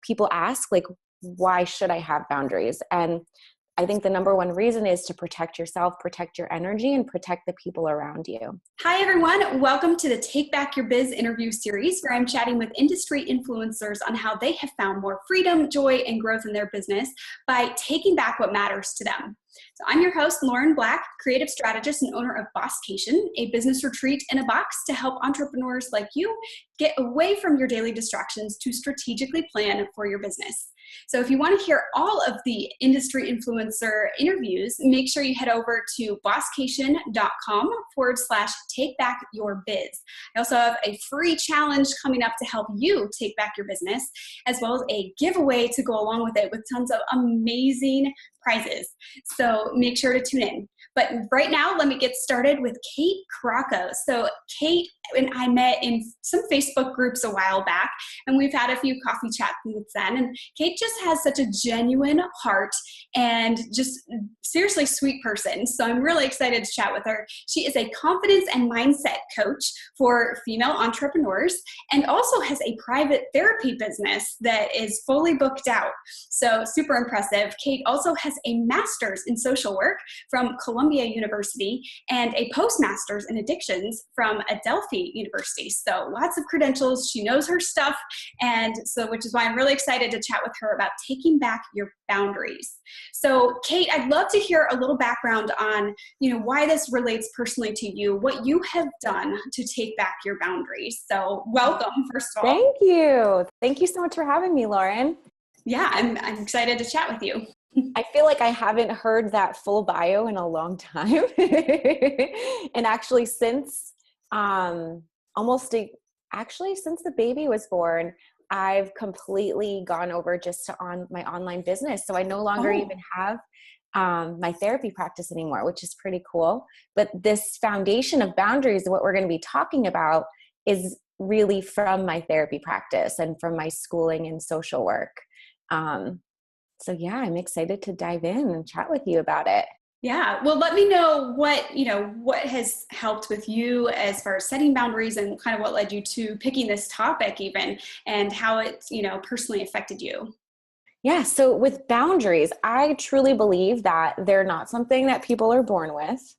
people ask, like, why should I have boundaries? And I think the number one reason is to protect yourself, protect your energy, and protect the people around you. Hi, everyone. Welcome to the Take Back Your Biz interview series, where I'm chatting with industry influencers on how they have found more freedom, joy, and growth in their business by taking back what matters to them. So I'm your host, Lauren Black, creative strategist and owner of Bosscation, a business retreat in a box to help entrepreneurs like you get away from your daily distractions to strategically plan for your business. So if you want to hear all of the industry influencer interviews, make sure you head over to bosscation.com/takebackyourbiz. I also have a free challenge coming up to help you take back your business, as well as a giveaway to go along with it with tons of amazing prizes. So make sure to tune in. But right now, let me get started with Kate Crocco. So Kate and I met in some Facebook groups a while back, and we've had a few coffee chats since then. And Kate just has such a genuine heart and just seriously sweet person. So I'm really excited to chat with her. She is a confidence and mindset coach for female entrepreneurs and also has a private therapy business that is fully booked out. So super impressive. Kate also has a master's in social work from Columbia University and a postmaster's in addictions from Adelphi University. So lots of credentials. She knows her stuff. And so, which is why I'm really excited to chat with her about taking back your boundaries. So Kate, I'd love to hear a little background on, why this relates personally to you, what you have done to take back your boundaries. So welcome, first of all. Thank you. Thank you so much for having me, Lauren. Yeah, I'm excited to chat with you. I feel like I haven't heard that full bio in a long time. And actually since since the baby was born, I've completely gone over just to my online business. So I no longer even have my therapy practice anymore, which is pretty cool. But this foundation of boundaries, what we're going to be talking about, is really from my therapy practice and from my schooling in social work. So yeah, I'm excited to dive in and chat with you about it. Yeah. Well, let me know what has helped with you as far as setting boundaries and kind of what led you to picking this topic even, and how it, personally affected you. Yeah. So with boundaries, I truly believe that they're not something that people are born with,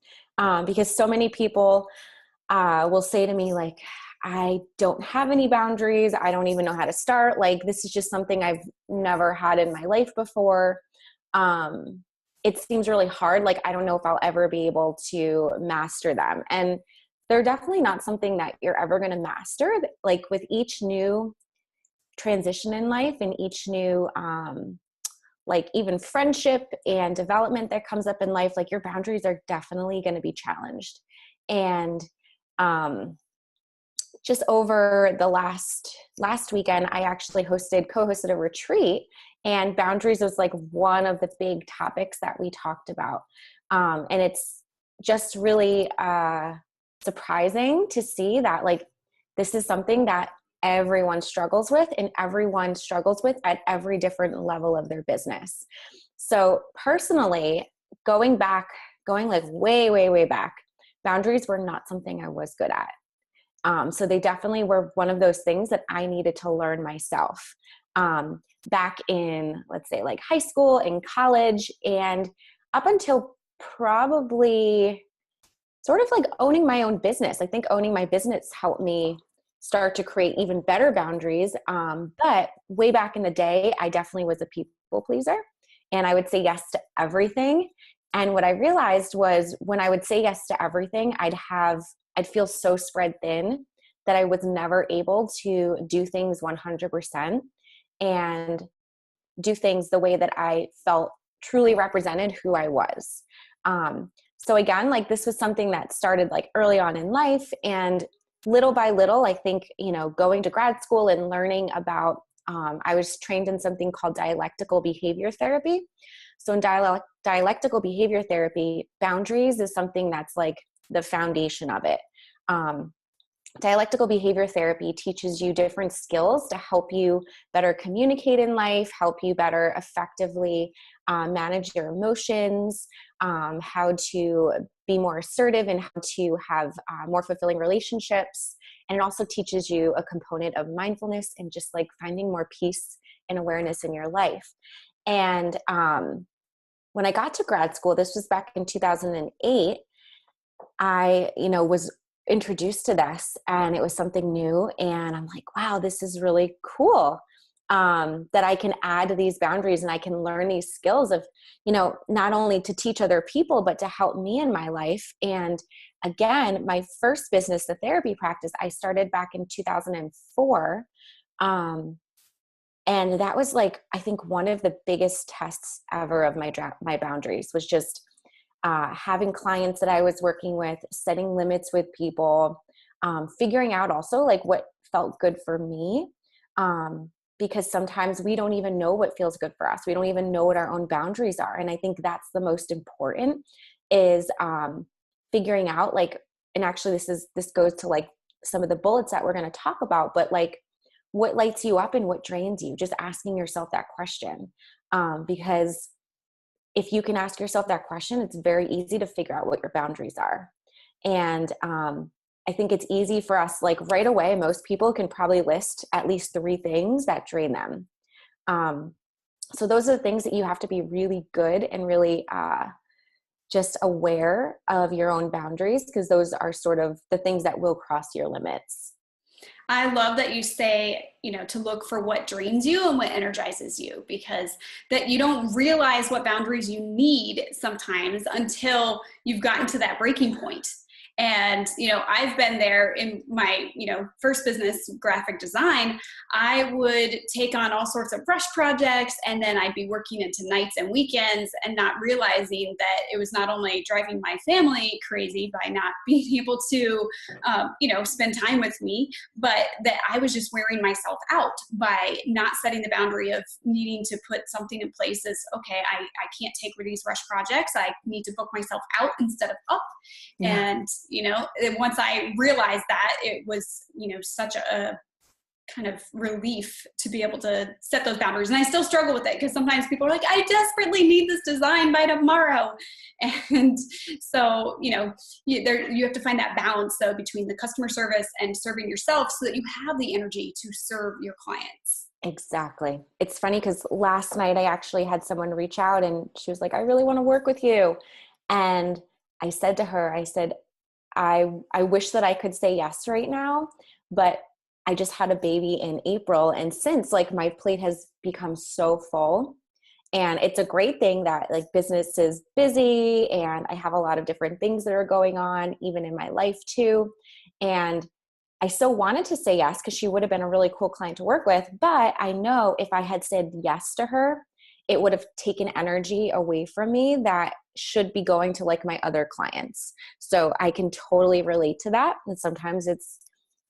because so many people will say to me, like, I don't have any boundaries. I don't even know how to start. Like, this is just something I've never had in my life before. It seems really hard. Like, I don't know if I'll ever be able to master them. And they're definitely not something that you're ever going to master. Like, with each new transition in life and each new, like, even friendship and development that comes up in life, like, your boundaries are definitely going to be challenged. And, just over the last weekend, I actually co-hosted a retreat, and boundaries was like one of the big topics that we talked about. And it's just really surprising to see that, like, this is something that everyone struggles with, and everyone struggles with at every different level of their business. So personally, going like way, way, way back, boundaries were not something I was good at. So they definitely were one of those things that I needed to learn myself, back in, let's say, like high school and college, and up until probably sort of like owning my own business. I think owning my business helped me start to create even better boundaries. But way back in the day, I definitely was a people pleaser, and I would say yes to everything. And what I realized was, when I would say yes to everything, I'd feel so spread thin that I was never able to do things 100% and do things the way that I felt truly represented who I was. So again, like, this was something that started like early on in life, and little by little, I think, going to grad school and learning about, I was trained in something called dialectical behavior therapy. So in dialectical behavior therapy, boundaries is something that's like the foundation of it. Dialectical behavior therapy teaches you different skills to help you better communicate in life, help you better effectively manage your emotions, how to be more assertive, and how to have more fulfilling relationships. And it also teaches you a component of mindfulness and just like finding more peace and awareness in your life. And when I got to grad school, this was back in 2008, I, was introduced to this, and it was something new. And I'm like, wow, this is really cool. That I can add to these boundaries and I can learn these skills of, not only to teach other people, but to help me in my life. And again, my first business, the therapy practice, I started back in 2004. And that was like, I think one of the biggest tests ever of my boundaries was just having clients that I was working with, setting limits with people, figuring out also like what felt good for me. Because sometimes we don't even know what feels good for us. We don't even know what our own boundaries are. And I think that's the most important is figuring out like, and actually this goes to like some of the bullets that we're going to talk about, but like what lights you up and what drains you, just asking yourself that question. Because if you can ask yourself that question, it's very easy to figure out what your boundaries are. And I think it's easy for us, like right away, most people can probably list at least 3 things that drain them. So those are the things that you have to be really good and really just aware of your own boundaries, because those are sort of the things that will cross your limits. I love that you say, to look for what drains you and what energizes you, because that you don't realize what boundaries you need sometimes until you've gotten to that breaking point. And, I've been there in my, first business, graphic design. I would take on all sorts of rush projects, and then I'd be working into nights and weekends and not realizing that it was not only driving my family crazy by not being able to, spend time with me, but that I was just wearing myself out by not setting the boundary of needing to put something in place as, okay, I can't take these rush projects. I need to book myself out instead of up. Yeah. And once I realized that, it was, such a kind of relief to be able to set those boundaries. And I still struggle with it because sometimes people are like, I desperately need this design by tomorrow. And so, you have to find that balance though between the customer service and serving yourself so that you have the energy to serve your clients. Exactly. It's funny because last night I actually had someone reach out and she was like, I really want to work with you. And I said to her, I wish that I could say yes right now, but I just had a baby in April. And since like my plate has become so full, and it's a great thing that like business is busy and I have a lot of different things that are going on, even in my life too. And I still wanted to say yes because she would have been a really cool client to work with. But I know if I had said yes to her, it would have taken energy away from me that should be going to like my other clients. So I can totally relate to that. And sometimes it's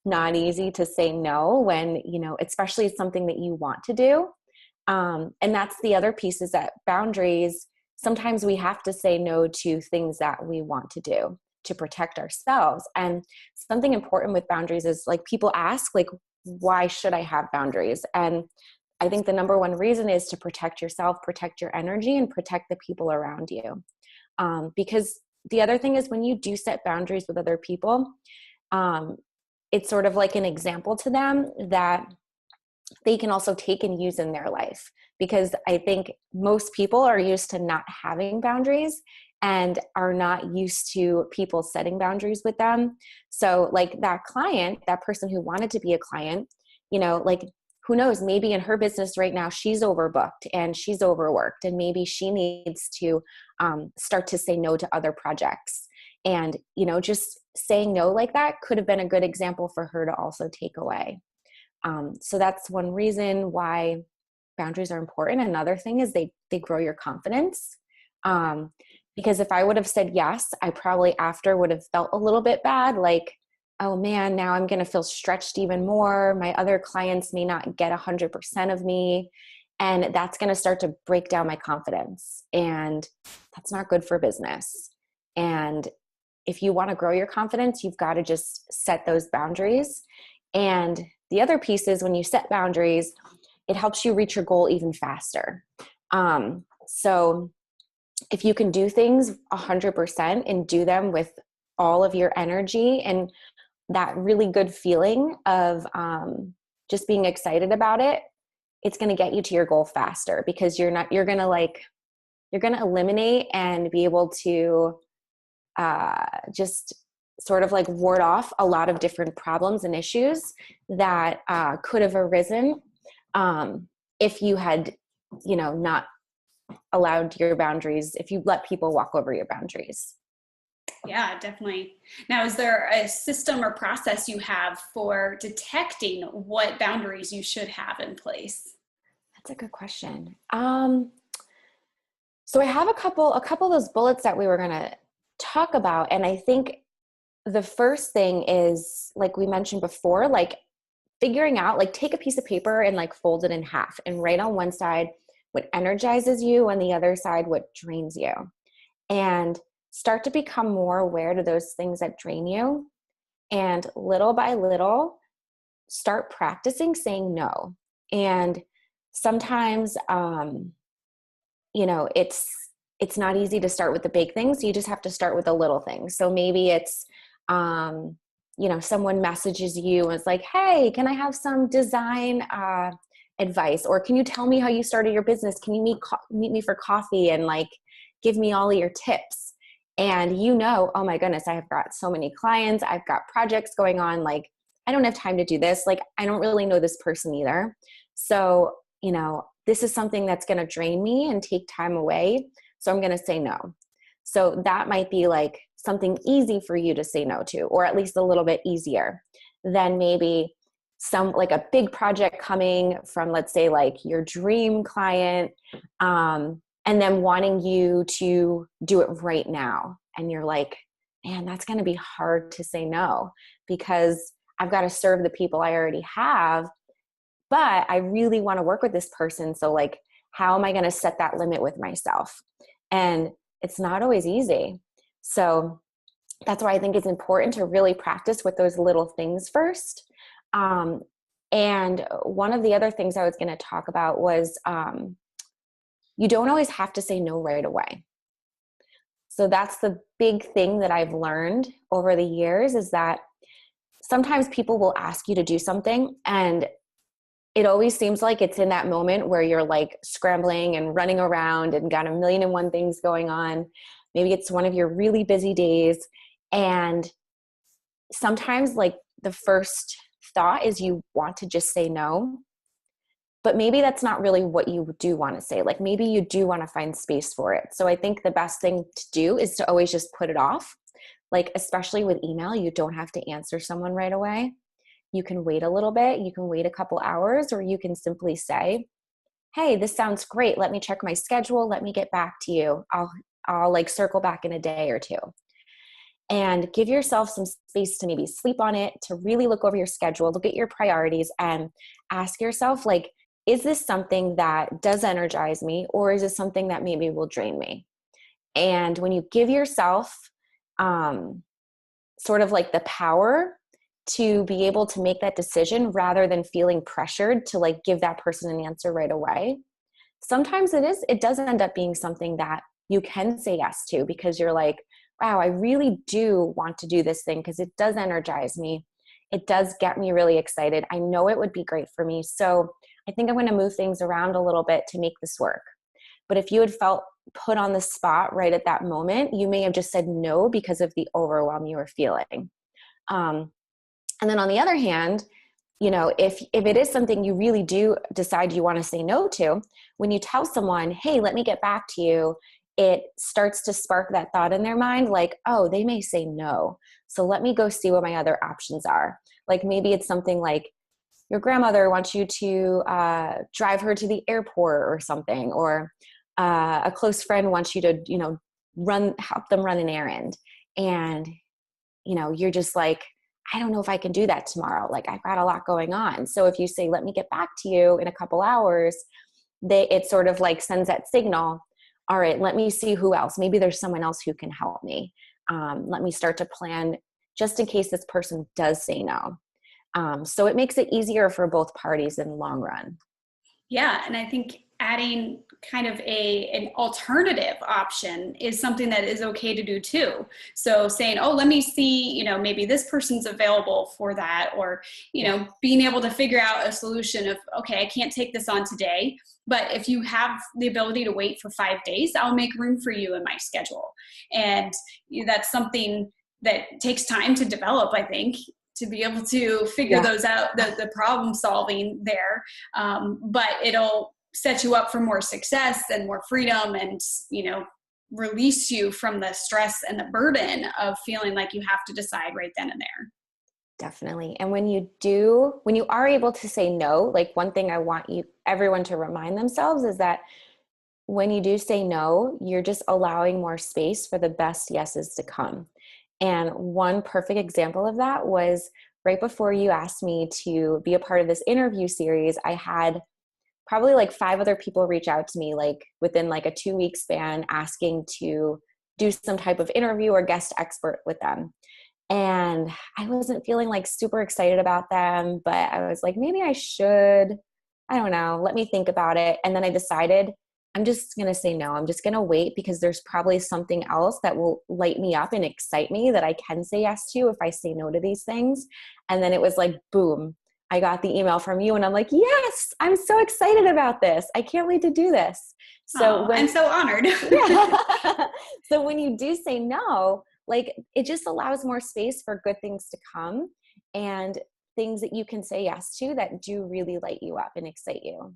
not easy to say no when, especially something that you want to do. And that's the other piece is that boundaries, sometimes we have to say no to things that we want to do to protect ourselves. And something important with boundaries is like people ask, like, why should I have boundaries? And I think the number one reason is to protect yourself, protect your energy, and protect the people around you. Because the other thing is when you do set boundaries with other people, it's sort of like an example to them that they can also take and use in their life. Because I think most people are used to not having boundaries and are not used to people setting boundaries with them. So like that client, that person who wanted to be a client, like who knows, maybe in her business right now, she's overbooked and she's overworked, and maybe she needs to start to say no to other projects. And, just saying no like that could have been a good example for her to also take away. So that's one reason why boundaries are important. Another thing is they grow your confidence. Because if I would have said yes, I probably after would have felt a little bit bad, like, oh man, now I'm going to feel stretched even more. My other clients may not get 100% of me. And that's going to start to break down my confidence. And that's not good for business. And if you want to grow your confidence, you've got to just set those boundaries. And the other piece is when you set boundaries, it helps you reach your goal even faster. So if you can do things 100% and do them with all of your energy and that really good feeling of just being excited about it, it's going to get you to your goal faster, because you're going to eliminate and be able to just sort of like ward off a lot of different problems and issues that could have arisen if you had, not allowed your boundaries, if you let people walk over your boundaries. Yeah, definitely. Now, is there a system or process you have for detecting what boundaries you should have in place? That's a good question. So I have a couple of those bullets that we were going to talk about. And I think the first thing is, like we mentioned before, like figuring out, like take a piece of paper and like fold it in half and write on one side what energizes you and the other side what drains you. And start to become more aware to those things that drain you. And little by little, start practicing saying no. And sometimes, it's not easy to start with the big things. You just have to start with the little things. So maybe it's, someone messages you and it's like, hey, can I have some design advice? Or can you tell me how you started your business? Can you meet me for coffee and like give me all of your tips? And oh my goodness, I have got so many clients. I've got projects going on. Like, I don't have time to do this. Like, I don't really know this person either. So, this is something that's going to drain me and take time away. So I'm going to say no. So that might be like something easy for you to say no to, or at least a little bit easier than maybe like a big project coming from, let's say, like your dream client, and then wanting you to do it right now. And you're like, man, that's going to be hard to say no, because I've got to serve the people I already have, but I really want to work with this person. So like, how am I going to set that limit with myself? And it's not always easy. So that's why I think it's important to really practice with those little things first. And one of the other things I was going to talk about was you don't always have to say no right away. So that's the big thing that I've learned over the years, is that sometimes people will ask you to do something, and it always seems like it's in that moment where you're like scrambling and running around and got a million and one things going on. Maybe it's one of your really busy days. And sometimes like the first thought is you want to just say no, but maybe that's not really what you do want to say. Like maybe you do want to find space for it. So I think the best thing to do is to always just put it off. Like, especially with email, you don't have to answer someone right away. You can wait a little bit, you can wait a couple hours, or you can simply say, hey, this sounds great. Let me check my schedule. Let me get back to you. I'll like circle back in a day or two. And give yourself some space to maybe sleep on it, to really look over your schedule, look at your priorities, and ask yourself, like, is this something that does energize me, or is this something that maybe will drain me? And when you give yourself sort of like the power to be able to make that decision rather than feeling pressured to like give that person an answer right away, sometimes it does end up being something that you can say yes to, because you're like, wow, I really do want to do this thing because it does energize me. It does get me really excited. I know it would be great for me. So I think I'm going to move things around a little bit to make this work. But if you had felt put on the spot right at that moment, you may have just said no because of the overwhelm you were feeling. And then on the other hand, if it is something you really do decide you want to say no to, when you tell someone, hey, let me get back to you, it starts to spark that thought in their mind, like, oh, they may say no. So let me go see what my other options are. Like maybe it's something like your grandmother wants you to drive her to the airport or something, or a close friend wants you to, help them run an errand. And, you're just like, I don't know if I can do that tomorrow. Like I've got a lot going on. So if you say, let me get back to you in a couple hours, it sort of like sends that signal. All right, let me see who else. Maybe there's someone else who can help me. Let me start to plan just in case this person does say no. So it makes it easier for both parties in the long run. Yeah. And I think adding kind of an alternative option is something that is okay to do too. So saying, oh, let me see, maybe this person's available for that, or, being able to figure out a solution of, okay, I can't take this on today, but if you have the ability to wait for 5 days, I'll make room for you in my schedule. And that's something that takes time to develop, I think, to be able to figure those out, the problem solving there. But it'll set you up for more success and more freedom, and, release you from the stress and the burden of feeling like you have to decide right then and there. Definitely. And when you are able to say no, like one thing I want everyone to remind themselves is that when you do say no, you're just allowing more space for the best yeses to come. And one perfect example of that was right before you asked me to be a part of this interview series. I had probably like 5 other people reach out to me like within like a 2-week span asking to do some type of interview or guest expert with them. And I wasn't feeling like super excited about them, but I was like, maybe I should, I don't know, let me think about it. And then I decided I'm just going to say no. I'm just going to wait because there's probably something else that will light me up and excite me that I can say yes to if I say no to these things. And then it was like, boom, I got the email from you and I'm like, yes, I'm so excited about this. I can't wait to do this. So I'm so honored. Yeah. So when you do say no, like it just allows more space for good things to come and things that you can say yes to that do really light you up and excite you.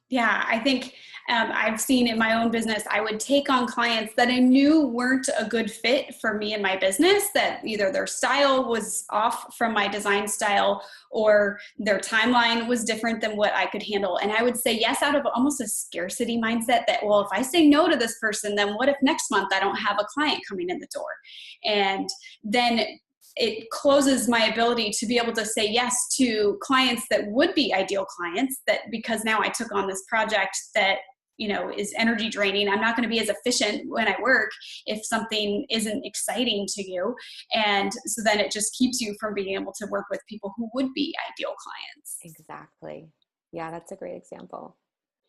Yeah, I think I've seen in my own business, I would take on clients that I knew weren't a good fit for me and my business, that either their style was off from my design style or their timeline was different than what I could handle. And I would say yes out of almost a scarcity mindset that, well, if I say no to this person, then what if next month I don't have a client coming in the door? And then it closes my ability to be able to say yes to clients that would be ideal clients, that because now I took on this project that, is energy draining. I'm not going to be as efficient when I work if something isn't exciting to you. And so then it just keeps you from being able to work with people who would be ideal clients. Exactly. Yeah, that's a great example.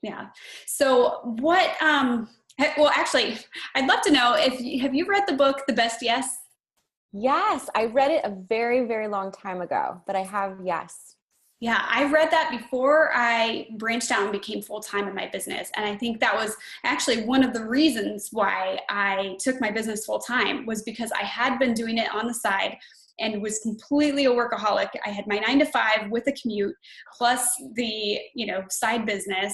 Yeah. So what, well, actually, I'd love to know have you read the book, The Best Yes? Yes, I read it a very, very long time ago, but I have, yes. Yeah, I read that before I branched out and became full-time in my business. And I think that was actually one of the reasons why I took my business full-time, was because I had been doing it on the side and was completely a workaholic. I had my 9 to 5 with a commute plus the, side business,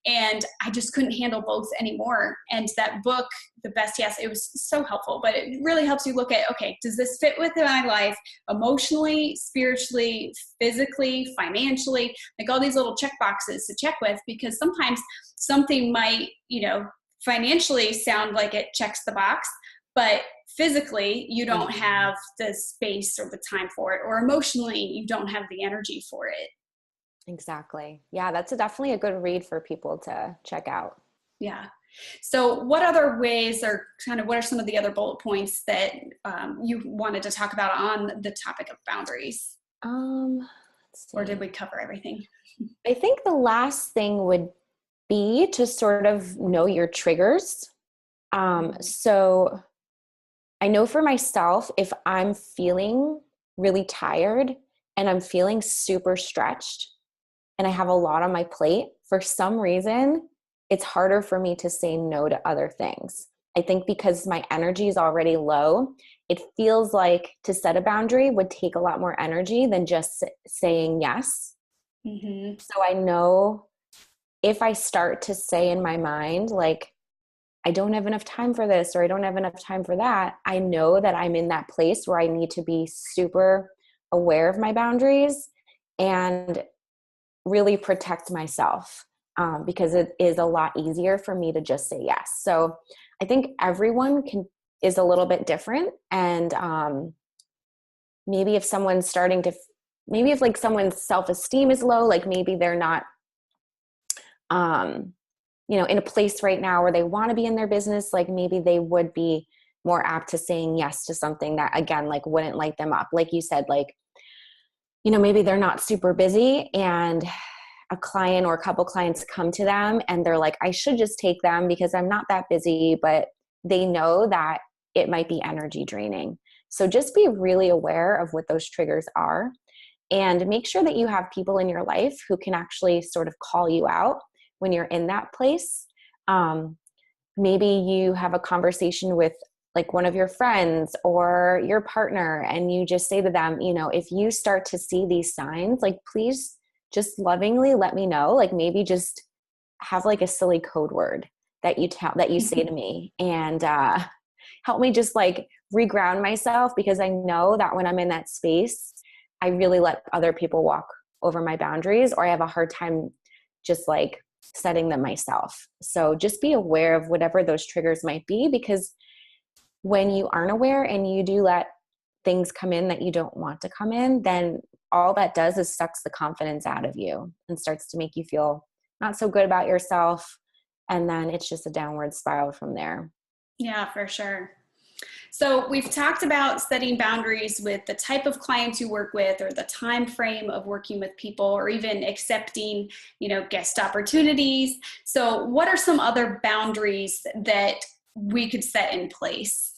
and I just couldn't handle both anymore. And that book, The Best Yes, it was so helpful, but it really helps you look at, okay, does this fit with my life emotionally, spiritually, physically, financially, like all these little check boxes to check with, because sometimes something might, financially sound like it checks the box, but physically you don't have the space or the time for it, or emotionally you don't have the energy for it. Exactly. Yeah, that's definitely a good read for people to check out. Yeah. So what other ways, or kind of what are some of the other bullet points that you wanted to talk about on the topic of boundaries? Let's see. Or did we cover everything? I think the last thing would be to sort of know your triggers. So I know for myself, if I'm feeling really tired and I'm feeling super stretched and I have a lot on my plate, for some reason, it's harder for me to say no to other things. I think because my energy is already low, it feels like to set a boundary would take a lot more energy than just saying yes. Mm-hmm. So I know if I start to say in my mind, like, I don't have enough time for this, or I don't have enough time for that, I know that I'm in that place where I need to be super aware of my boundaries and really protect myself, because it is a lot easier for me to just say yes. So I think everyone is a little bit different. And maybe if someone's maybe if like someone's self-esteem is low, like maybe they're not, in a place right now where they want to be in their business, like maybe they would be more apt to saying yes to something that, again, like wouldn't light them up. Like you said, like, maybe they're not super busy and a client or a couple clients come to them and they're like, I should just take them because I'm not that busy, but they know that it might be energy draining. So just be really aware of what those triggers are and make sure that you have people in your life who can actually sort of call you out when you're in that place. Maybe you have a conversation with like one of your friends or your partner and you just say to them, you know, if you start to see these signs, like please just lovingly let me know, like maybe just have like a silly code word that you say to me and help me just like reground myself, because I know that when I'm in that space, I really let other people walk over my boundaries, or I have a hard time just like setting them myself. So just be aware of whatever those triggers might be, because when you aren't aware and you do let things come in that you don't want to come in, then all that does is sucks the confidence out of you and starts to make you feel not so good about yourself. And then it's just a downward spiral from there. Yeah, for sure. So we've talked about setting boundaries with the type of clients you work with, or the time frame of working with people, or even accepting, you know, guest opportunities. So what are some other boundaries that we could set in place?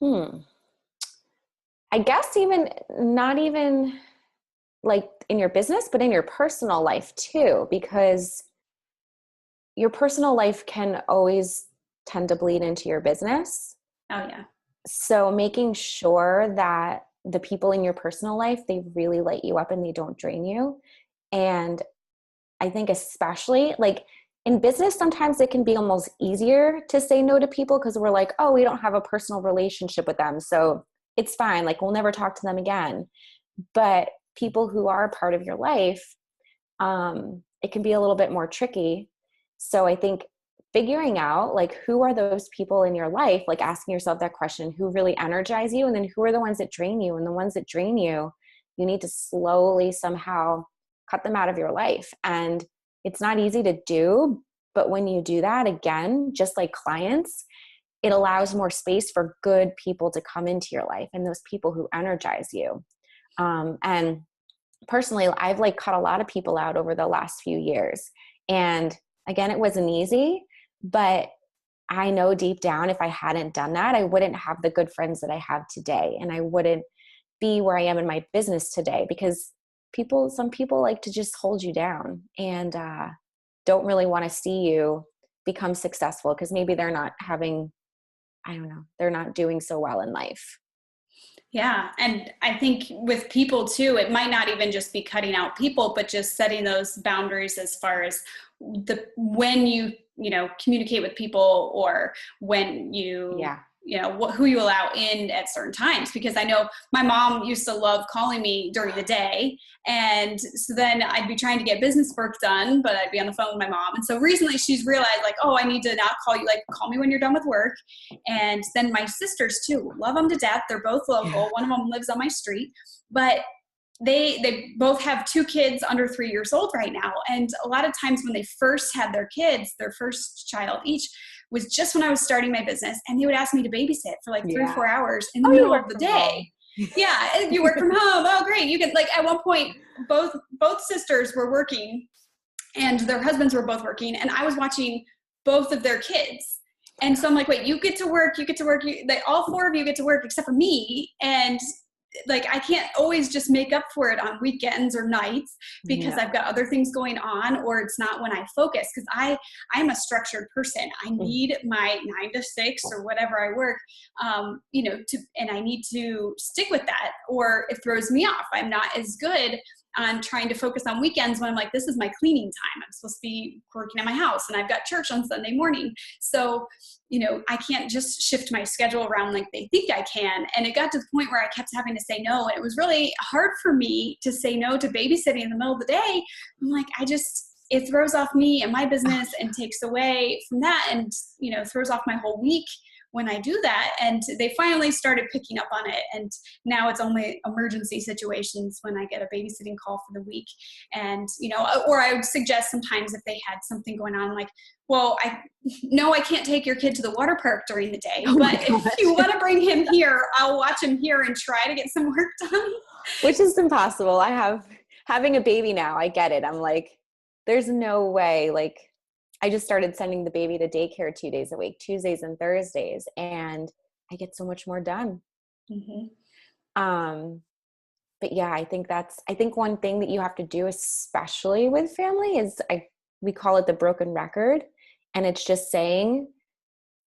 I guess even not even like in your business, but in your personal life too, because your personal life can always tend to bleed into your business. Oh yeah. So making sure that the people in your personal life, they really light you up and they don't drain you. And I think especially like in business, sometimes it can be almost easier to say no to people because we're like, oh, we don't have a personal relationship with them, so it's fine. Like we'll never talk to them again. But people who are a part of your life, it can be a little bit more tricky. So I think figuring out like who are those people in your life, like asking yourself that question, who really energize you, and then who are the ones that drain you, and the ones that drain you, you need to slowly somehow cut them out of your life. And it's not easy to do, but when you do that, again, just like clients, it allows more space for good people to come into your life and those people who energize you. And personally, I've like cut a lot of people out over the last few years. And again, it wasn't easy, but I know deep down, if I hadn't done that, I wouldn't have the good friends that I have today. And I wouldn't be where I am in my business today, because some people like to just hold you down and don't really want to see you become successful, because maybe they're not having, I don't know, they're not doing so well in life. Yeah. And I think with people too, it might not even just be cutting out people, but just setting those boundaries as far as when you communicate with people, or when who you allow in at certain times. Because I know my mom used to love calling me during the day. And so then I'd be trying to get business work done, but I'd be on the phone with my mom. And so recently she's realized like, oh, I need to not call you, like call me when you're done with work. And then my sisters too, love them to death. They're both local. Yeah. One of them lives on my street, but they both have 2 kids under 3 years old right now. And a lot of times when they first had their kids, their first child each, was just when I was starting my business, and they would ask me to babysit for like 3 or 4 hours in the middle of the day. Yeah. You work from home. Oh, great. You can, like, at one point, both sisters were working and their husbands were both working, and I was watching both of their kids. And so I'm like, wait, you get to work, all 4 of you get to work except for me. And like, I can't always just make up for it on weekends or nights because I've got other things going on, or it's not when I focus. Cause I'm a structured person. I need my 9 to 6 or whatever I work, and I need to stick with that, or it throws me off. I'm not as good on trying to focus on weekends when I'm like, this is my cleaning time. I'm supposed to be working at my house and I've got church on Sunday morning. So, I can't just shift my schedule around like they think I can. And it got to the point where I kept having to say no. And it was really hard for me to say no to babysitting in the middle of the day. I'm like, it throws off me and my business and takes away from that, and, throws off my whole week when I do that. And they finally started picking up on it. And now it's only emergency situations when I get a babysitting call for the week. And, or I would suggest sometimes if they had something going on, like, well, I can't take your kid to the water park during the day, but if you want to bring him here, I'll watch him here and try to get some work done. Which is impossible. I have having a baby now, I get it. I'm like, there's no way. Like, I just started sending the baby to daycare 2 days a week, Tuesdays and Thursdays, and I get so much more done. Mm-hmm. But yeah, I think one thing that you have to do, especially with family, is we call it the broken record. And it's just saying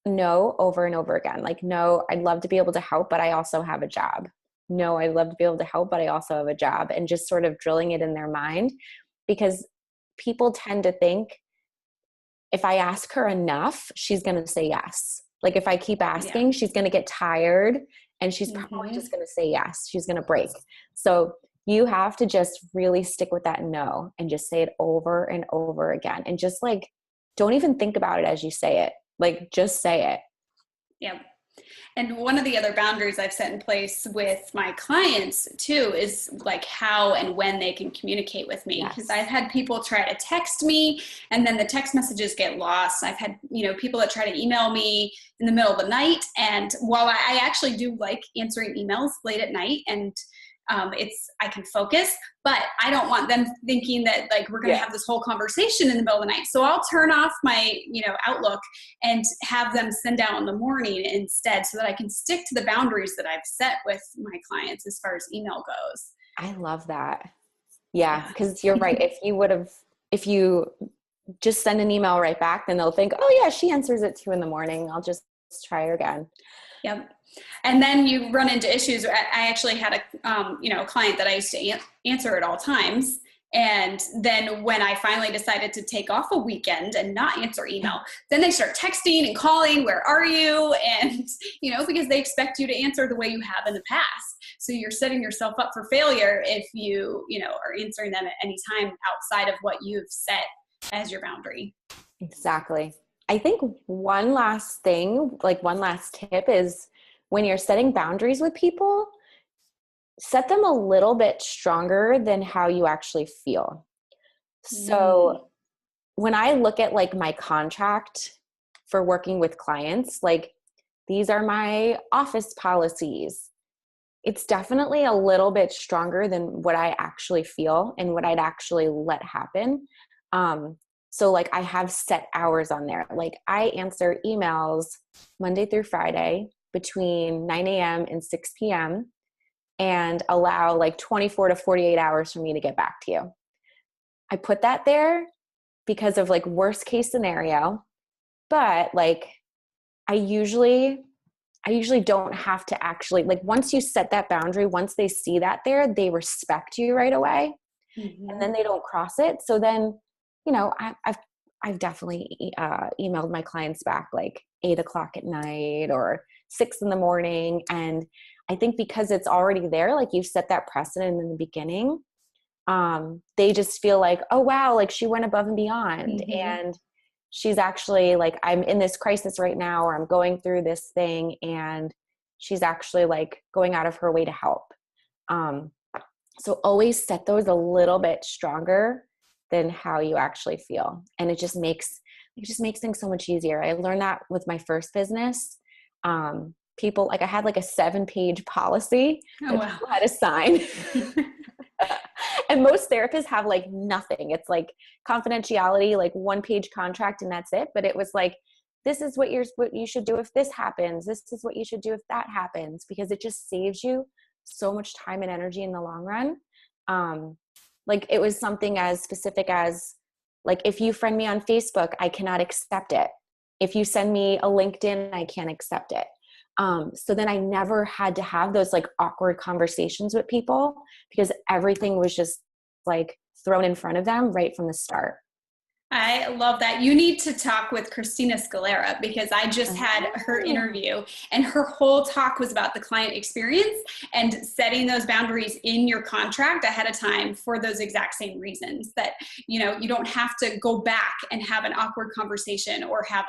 no over and over again. Like, no, I'd love to be able to help, but I also have a job. No, I'd love to be able to help, but I also have a job, and just sort of drilling it in their mind, because people tend to think if I ask her enough, she's going to say yes. Like, if I keep asking, she's going to get tired, and she's probably just going to say yes. She's going to break. So you have to just really stick with that no, and just say it over and over again. And just like, don't even think about it as you say it. Like, just say it. Yeah. And one of the other boundaries I've set in place with my clients too is like how and when they can communicate with me. Because I've had people try to text me and then the text messages get lost. I've had, people that try to email me in the middle of the night. And while I actually do like answering emails late at night, and I can focus, but I don't want them thinking that like we're going to have this whole conversation in the middle of the night. So I'll turn off my, Outlook and have them send out in the morning instead, so that I can stick to the boundaries that I've set with my clients as far as email goes. I love that. Yeah. Because you're right. If you just send an email right back, then they'll think, oh yeah, she answers at 2 a.m. I'll just try her again. Yep. And then you run into issues. I actually had a client that I used to answer at all times. And then when I finally decided to take off a weekend and not answer email, then they start texting and calling, where are you? And, because they expect you to answer the way you have in the past. So you're setting yourself up for failure if you, are answering them at any time outside of what you've set as your boundary. Exactly. I think one last tip is, when you're setting boundaries with people, set them a little bit stronger than how you actually feel. So when I look at like my contract for working with clients, like, these are my office policies, it's definitely a little bit stronger than what I actually feel and what I'd actually let happen. So like, I have set hours on there. Like, I answer emails Monday through Friday between 9 a.m. and 6 p.m. and allow like 24 to 48 hours for me to get back to you. I put that there because of like worst case scenario, but like, I usually don't have to actually, like, once you set that boundary, once they see that there, they respect you right away. And then they don't cross it. So then, I've definitely emailed my clients back like 8:00 at night or 6 a.m. And I think because it's already there, like, you've set that precedent in the beginning, they just feel like, oh wow, like, she went above and beyond. And she's actually like, I'm in this crisis right now, or I'm going through this thing, and she's actually like going out of her way to help. So always set those a little bit stronger than how you actually feel. And it just makes things so much easier. I learned that with my first business. People, like, I had like a 7-page policy that people had to sign. And most therapists have like nothing. It's like confidentiality, like 1-page contract, and that's it. But it was like, this is what you should do if this happens. This is what you should do if that happens, because it just saves you so much time and energy in the long run. Like, it was something as specific as, like, if you friend me on Facebook, I cannot accept it. If you send me a LinkedIn, I can't accept it. So then I never had to have those like awkward conversations with people, because everything was just like thrown in front of them right from the start. I love that. You need to talk with Christina Scalera, because I just had her interview, and her whole talk was about the client experience and setting those boundaries in your contract ahead of time for those exact same reasons, that, you don't have to go back and have an awkward conversation or have,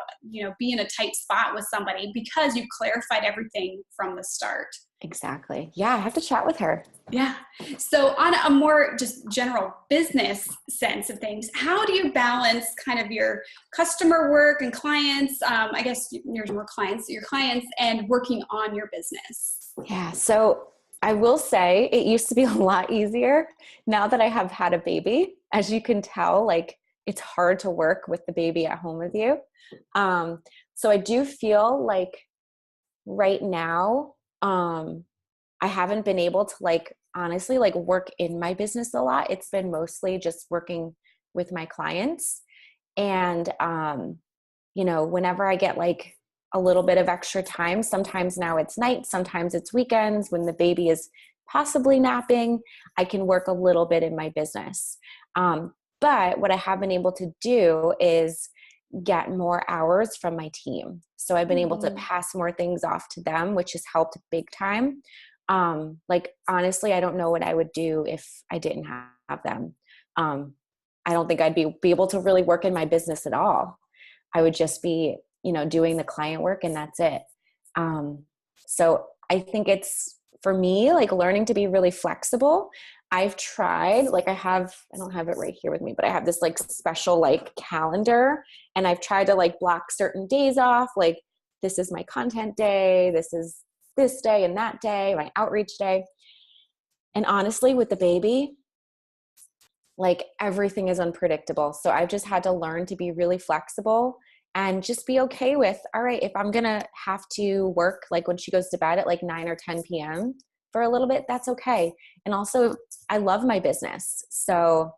be in a tight spot with somebody, because you've clarified everything from the start. Exactly. Yeah, I have to chat with her. Yeah. So on a more just general business sense of things, how do you balance kind of your customer work and clients? I guess your clients and working on your business? Yeah. So I will say it used to be a lot easier now that I have had a baby. As you can tell, like it's hard to work with the baby at home with you. So I do feel like right now, I haven't been able to like honestly like work in my business a lot. It's been mostly just working with my clients. And whenever I get like a little bit of extra time, sometimes now it's night, sometimes it's weekends when the baby is possibly napping, I can work a little bit in my business. But what I have been able to do is get more hours from my team. So I've been able to pass more things off to them, which has helped big time. Like honestly, I don't know what I would do if I didn't have them. I don't think I'd be able to really work in my business at all. I would just be, doing the client work and that's it. So I think it's for me, like learning to be really flexible. I've tried, like I don't have it right here with me, but I have this like special like calendar and I've tried to like block certain days off. Like this is my content day. This is this day and that day, my outreach day. And honestly, with the baby, like everything is unpredictable. So I've just had to learn to be really flexible and just be okay with, all right, if I'm going to have to work like when she goes to bed at like 9 or 10 p.m. for a little bit, that's okay. And also I love my business. So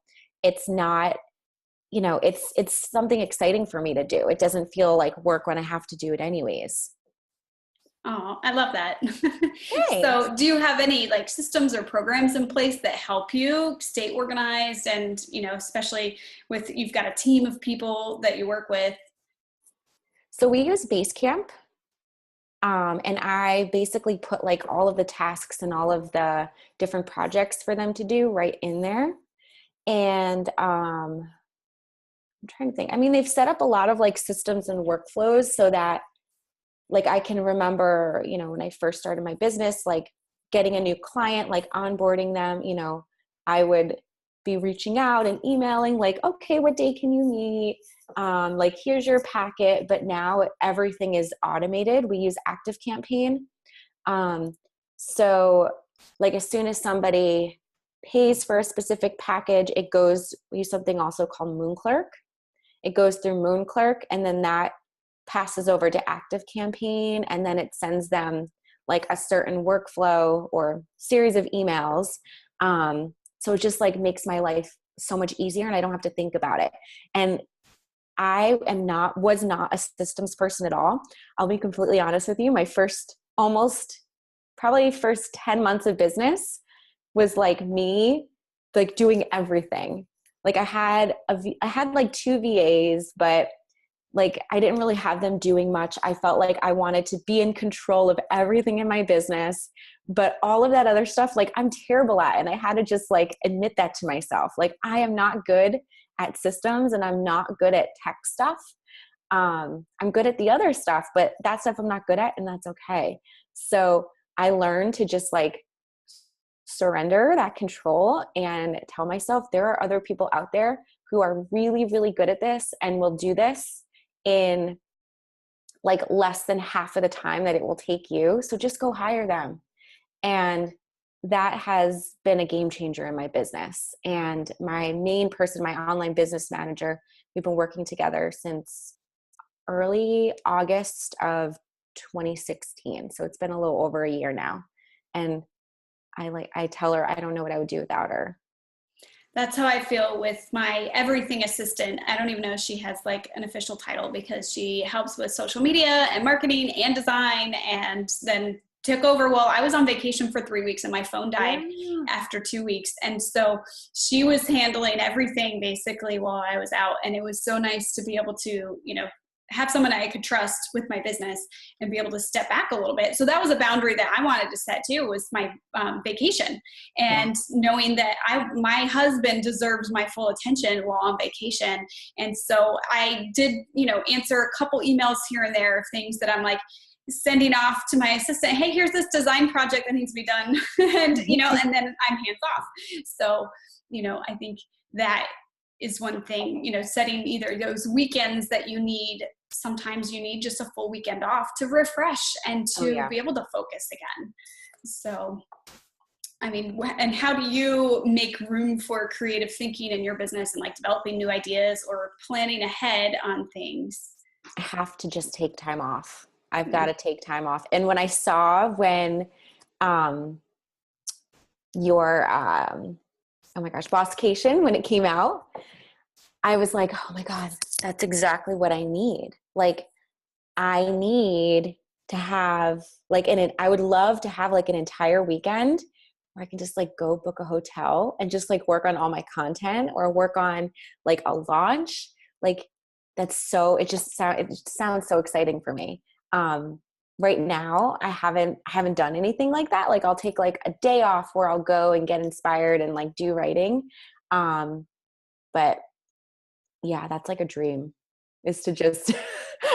it's not, it's something exciting for me to do. It doesn't feel like work when I have to do it anyways. Oh, I love that. Thanks. So do you have any like systems or programs in place that help you stay organized and, especially with, you've got a team of people that you work with? So we use Basecamp. And I basically put like all of the tasks and all of the different projects for them to do right in there. And I'm trying to think. I mean, they've set up a lot of like systems and workflows so that like I can remember, when I first started my business, like getting a new client, like onboarding them, I would be reaching out and emailing like, okay, what day can you meet? Like, here's your packet. But now everything is automated. We use ActiveCampaign. So like as soon as somebody pays for a specific package, we use something also called MoonClerk. It goes through MoonClerk and then that passes over to ActiveCampaign and then it sends them like a certain workflow or series of emails. So it just like makes my life so much easier and I don't have to think about it. And I was not a systems person at all. I'll be completely honest with you. My probably first 10 months of business was like me, like doing everything. Like I had like 2 VAs, but like I didn't really have them doing much. I felt like I wanted to be in control of everything in my business, but all of that other stuff, like I'm terrible at. And I had to just like admit that to myself. Like I am not good at systems and I'm not good at tech stuff. I'm good at the other stuff, but that stuff I'm not good at and that's okay. So I learned to just like surrender that control and tell myself there are other people out there who are really, really good at this and will do this in like less than half of the time that it will take you. So just go hire them. And that has been a game changer in my business. And my main person, my online business manager, we've been working together since early August of 2016. So it's been a little over a year now. And I tell her, I don't know what I would do without her. That's how I feel with my everything assistant. I don't even know if she has like an official title because she helps with social media and marketing and design and then took over. Well, I was on vacation for 3 weeks and my phone died after 2 weeks. And so she was handling everything basically while I was out. And it was so nice to be able to, have someone I could trust with my business and be able to step back a little bit. So that was a boundary that I wanted to set too, was my vacation and knowing that my husband deserves my full attention while on vacation. And so I did, answer a couple emails here and there of things that I'm like sending off to my assistant. Hey, here's this design project that needs to be done. And, and then I'm hands off. So, I think that is one thing, setting either those weekends that you need. Sometimes you need just a full weekend off to refresh and to be able to focus again. So I mean, and how do you make room for creative thinking in your business and like developing new ideas or planning ahead on things? I have to just take time off. I've got Mm. to take time off. And when I saw when um, your, oh my gosh, Bosscation, when it came out, I was like, oh my God, that's exactly what I need. Like, I need to have like I would love to have like an entire weekend where I can just like go book a hotel and just like work on all my content or work on like a launch. Like it just sounds so exciting for me. Right now I haven't done anything like that. Like I'll take like a day off where I'll go and get inspired and like do writing. But yeah, that's like a dream, is to just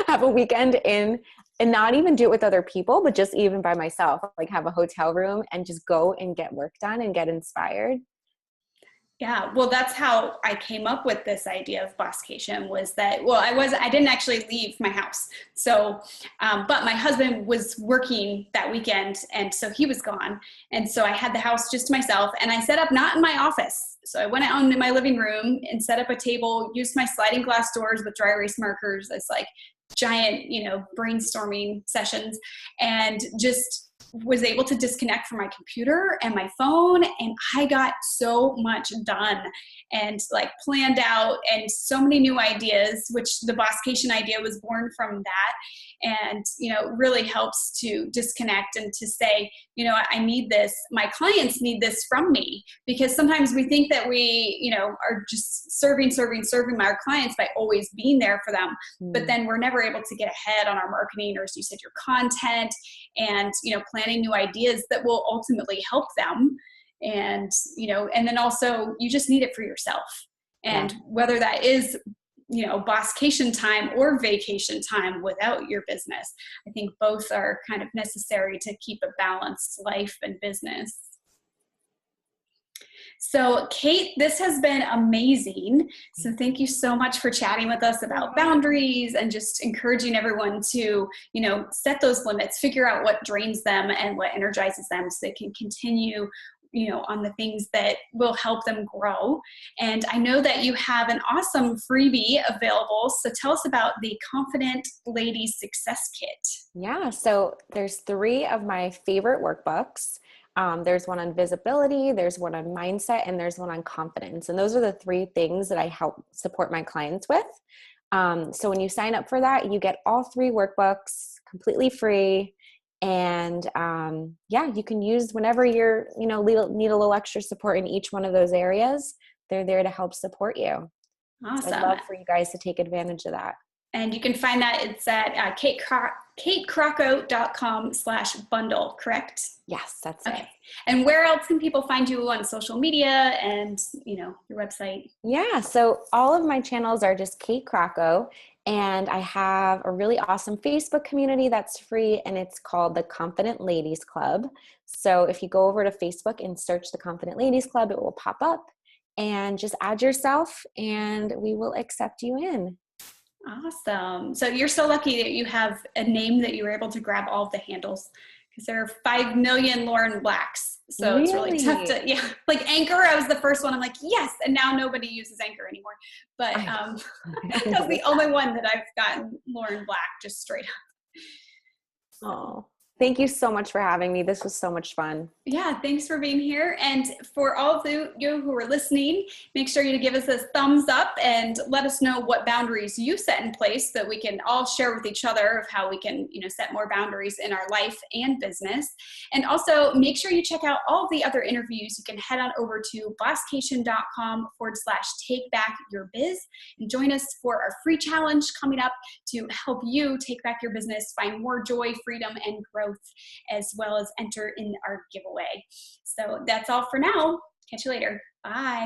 have a weekend in and not even do it with other people, but just even by myself, like have a hotel room and just go and get work done and get inspired. Yeah, well, that's how I came up with this idea of Bosscation was that, well, I didn't actually leave my house. So, but my husband was working that weekend and so he was gone. And so I had the house just to myself and I set up not in my office. So I went out in my living room and set up a table, used my sliding glass doors with dry erase markers as like giant, brainstorming sessions, and just was able to disconnect from my computer and my phone, and I got so much done and like planned out and so many new ideas, which the Bosscation idea was born from that. And really helps to disconnect and to say, I need this, my clients need this from me, because sometimes we think that we are just serving our clients by always being there for them, but then we're never able to get ahead on our marketing, or as you said, your content, and planning new ideas that will ultimately help them. And and then also you just need it for yourself, and Yeah. whether that is Bosscation time or vacation time without your business, I think both are kind of necessary to keep a balanced life and business. So, Kate, this has been amazing. So, thank you so much for chatting with us about boundaries and just encouraging everyone to, set those limits, figure out what drains them and what energizes them so they can continue on the things that will help them grow. And I know that you have an awesome freebie available. So tell us about the Confident Ladies Success Kit. Yeah. So there's 3 of my favorite workbooks. There's one on visibility, there's one on mindset, and there's one on confidence. And those are the 3 things that I help support my clients with. So when you sign up for that, you get all 3 workbooks completely free. And you can use whenever you're, need a little extra support in each one of those areas. They're there to help support you. Awesome. So I'd love for you guys to take advantage of that. And you can find that it's at katecrocco.com/bundle, correct? Yes, that's okay. it. And where else can people find you on social media and, your website? Yeah, so all of my channels are just Kate Crocco, and I have a really awesome Facebook community that's free, and it's called the Confident Ladies Club. So if you go over to Facebook and search the Confident Ladies Club, it will pop up, and just add yourself and we will accept you in. Awesome. So you're so lucky that you have a name that you were able to grab all of the handles, because there are 5 million Lauren Blacks. So Really? It's really tough to, like Anchor, I was the first one. I'm like, yes. And now nobody uses Anchor anymore. But that's the only one that I've gotten Lauren Black just straight up. So. Oh, thank you so much for having me. This was so much fun. Yeah, thanks for being here. And for all of you who are listening, make sure you give us a thumbs up and let us know what boundaries you set in place so that we can all share with each other of how we can, set more boundaries in our life and business. And also make sure you check out all of the other interviews. You can head on over to bosscation.com/takebackyourbiz and join us for our free challenge coming up to help you take back your business, find more joy, freedom, and growth, as well as enter in our giveaway. So that's all for now. Catch you later. Bye.